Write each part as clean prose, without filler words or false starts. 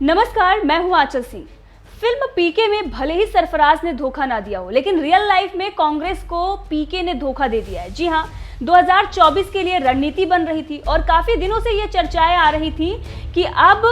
नमस्कार, मैं हूं आंचल सिंह। फिल्म पीके में भले ही सरफराज ने धोखा ना दिया हो, लेकिन रियल लाइफ में कांग्रेस को पीके ने धोखा दे दिया है। जी हां, 2024 के लिए रणनीति बन रही थी और काफी दिनों से ये चर्चाएं आ रही थी कि अब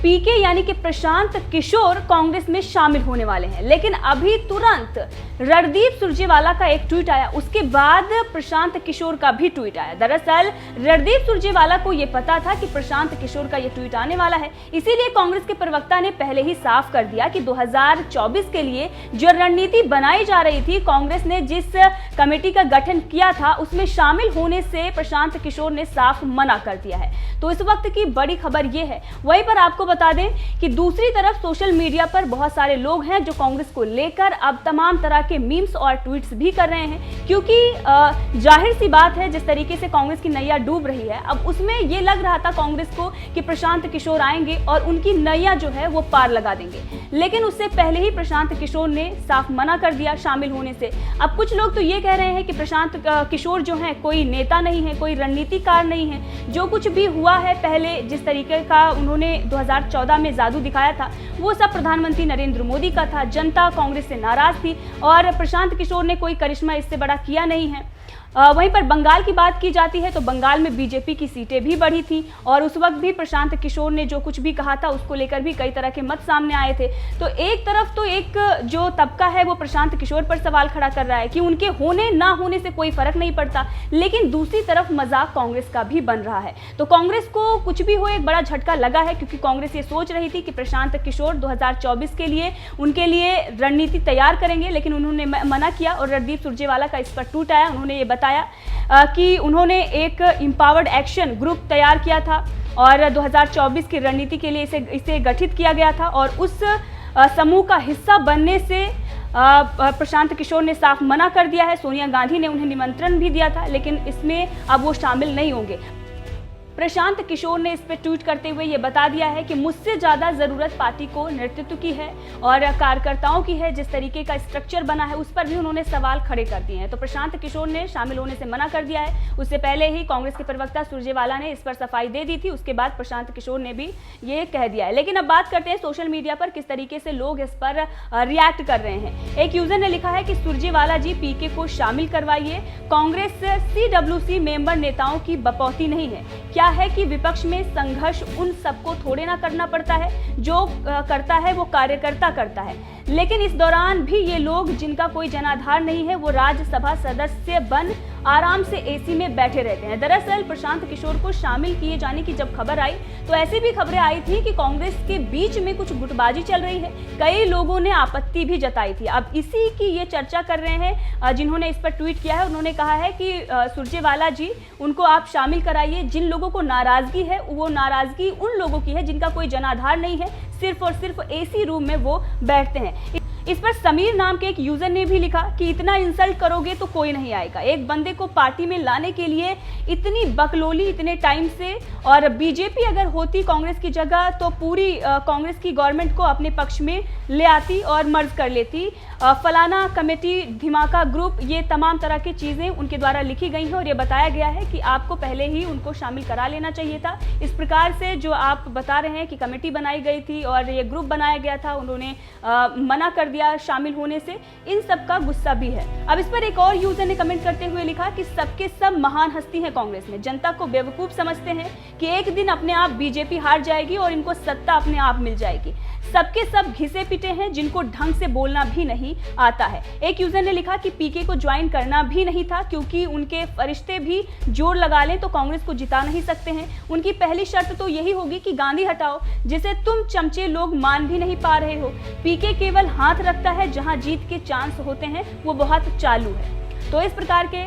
पीके यानी कि प्रशांत किशोर कांग्रेस में शामिल होने वाले हैं। लेकिन अभी तुरंत रणदीप सुरजेवाला का एक ट्वीट आया, उसके बाद प्रशांत किशोर का भी ट्वीट आया। दरअसल रणदीप सुरजेवाला को यह पता था कि प्रशांत किशोर का यह ट्वीट आने वाला है, इसीलिए कांग्रेस के प्रवक्ता ने पहले ही साफ कर दिया कि 2024 के लिए जो रणनीति बनाई जा रही थी, कांग्रेस ने जिस कमेटी का गठन किया था उसमें शामिल होने से प्रशांत किशोर ने साफ मना कर दिया है। तो इस वक्त की बड़ी खबर यह है। वहीं पर आपको बता दें कि दूसरी तरफ सोशल मीडिया पर बहुत सारे लोग हैं जो कांग्रेस को लेकर अब तमाम तरह के मीम्स और ट्वीट्स भी कर रहे हैं, क्योंकि जाहिर सी बात है, जिस तरीके से कांग्रेस की नैया डूब रही है, अब उसमें यह लग रहा था कांग्रेस को कि प्रशांत किशोर आएंगे और उनकी नैया जो है वो पार लगा देंगे। लेकिन उससे पहले ही प्रशांत किशोर ने साफ मना कर दिया शामिल होने से। अब कुछ लोग तो ये कह रहे हैं कि प्रशांत किशोर जो है कोई नेता नहीं है, कोई रणनीतिकार नहीं है। जो कुछ भी हुआ है पहले, जिस तरीके का उन्होंने 2014 में जादू दिखाया था, वो सब प्रधानमंत्री नरेंद्र मोदी का था। जनता कांग्रेस से नाराज थी और प्रशांत किशोर ने कोई करिश्मा इससे बड़ा किया नहीं है। वहीं पर बंगाल की बात की जाती है तो बंगाल में बीजेपी की सीटें भी बढ़ी थी और उस वक्त भी प्रशांत किशोर ने जो कुछ भी कहा था उसको लेकर भी कई तरह के मत सामने आए थे। तो एक तरफ तो एक जो तबका है वो प्रशांत किशोर पर सवाल खड़ा कर रहा है कि उनके होने ना होने से कोई फर्क नहीं पड़ता, लेकिन दूसरी तरफ मजाक कांग्रेस का भी बन रहा है। तो कांग्रेस को कुछ भी हो एक बड़ा झटका लगा है, क्योंकि कांग्रेस ये सोच रही थी कि प्रशांत किशोर 2024 के लिए उनके लिए रणनीति तैयार करेंगे, लेकिन उन्होंने मना किया और रणदीप सुरजेवाला का इस पर ट्वीट आया। उन्होंने ये बताया कि उन्होंने एक एम्पावर्ड एक्शन ग्रुप तैयार किया था और 2024 की रणनीति के लिए इसे गठित किया गया था और उस समूह का हिस्सा बनने से प्रशांत किशोर ने साफ मना कर दिया है। सोनिया गांधी ने उन्हें निमंत्रण भी दिया था, लेकिन इसमें अब वो शामिल नहीं होंगे। प्रशांत किशोर ने इस पर ट्वीट करते हुए ये बता दिया है कि मुझसे ज़्यादा ज़रूरत पार्टी को नेतृत्व की है और कार्यकर्ताओं की है। जिस तरीके का स्ट्रक्चर बना है उस पर भी उन्होंने सवाल खड़े कर दिए हैं। तो प्रशांत किशोर ने शामिल होने से मना कर दिया है। उससे पहले ही कांग्रेस के प्रवक्ता सुरजेवाला ने इस पर सफाई दे दी थी, उसके बाद प्रशांत किशोर ने भी ये कह दिया है। लेकिन अब बात करते हैं सोशल मीडिया पर किस तरीके से लोग इस पर रिएक्ट कर रहे हैं। एक यूजर ने लिखा है कि सुरजेवाला जी पीके को शामिल करवाइए, कांग्रेस CWC मेंबर नेताओं की बपौती नहीं है। क्या है कि विपक्ष में संघर्ष उन सबको थोड़े ना करना पड़ता है, जो करता है वो कार्यकर्ता करता है। लेकिन इस दौरान भी ये लोग जिनका कोई जनाधार नहीं है वो राज्यसभा सदस्य बन आराम से एसी में बैठे रहते हैं। दरअसल प्रशांत किशोर को शामिल किए जाने की जब खबर आई तो ऐसी भी खबरें आई थी कि कांग्रेस के बीच में कुछ गुटबाजी चल रही है। कई लोगों ने आपत्ति भी जताई थी। अब इसी की ये चर्चा कर रहे हैं जिन्होंने इस पर ट्वीट किया है। उन्होंने कहा है कि सुरजेवाला जी उनको आप शामिल कराइए। जिन लोगों को नाराजगी है वो नाराजगी उन लोगों की है जिनका कोई जनाधार नहीं है, सिर्फ और सिर्फ एसी रूम में वो बैठते हैं। इस पर समीर नाम के एक यूजर ने भी लिखा कि इतना इंसल्ट करोगे तो कोई नहीं आएगा। एक बंदे को पार्टी में लाने के लिए इतनी बकलोली इतने टाइम से, और बीजेपी अगर होती कांग्रेस की जगह तो पूरी कांग्रेस की गवर्नमेंट को अपने पक्ष में ले आती और मर्ज कर लेती। फलाना कमेटी, धमाका ग्रुप, ये तमाम तरह की चीज़ें उनके द्वारा लिखी गई हैं और ये बताया गया है कि आपको पहले ही उनको शामिल करा लेना चाहिए था। इस प्रकार से जो आप बता रहे हैं कि कमेटी बनाई गई थी और ये ग्रुप बनाया गया था, उन्होंने मना कर दिया शामिल होने से, इन सब का गुस्सा भी है। अब इस पर एक और यूजर ने कमेंट करते हुए लिखा कि सबके सब महान हस्ती हैं कांग्रेस में, जनता को बेवकूफ समझते हैं कि एक दिन अपने आप बीजेपी हार जाएगी और इनको सत्ता अपने आप मिल जाएगी। सबके सब घिसे पिटे हैं जिनको ढंग से बोलना भी नहीं आता है। एक यूजर ने लिखा कि पीके को ज्वाइन करना भी नहीं था, क्योंकि उनके फरिश्ते भी जोर लगा लें तो कांग्रेस को जिता नहीं सकते हैं। उनकी पहली शर्त तो यही होगी कि गांधी हटाओ, जिसे तुम चमचे लोग मान भी नहीं पा रहे हो। पीके केवल हाथ रखता है, जहां जीत के चांस होते हैं वो बहुत चालू है। तो इस प्रकार के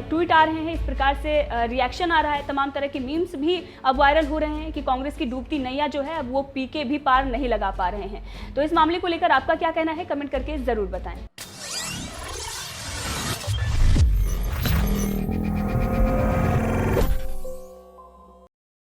ट्वीट आ रहे हैं, इस प्रकार से रिएक्शन आ रहा है, तमाम तरह के मीम्स भी अब वायरल हो रहे हैं कि कांग्रेस की डूबती नैया जो है अब वो पीके भी पार नहीं लगा पा रहे हैं। तो इस मामले को लेकर आपका क्या कहना है, कमेंट करके जरूर बताएं।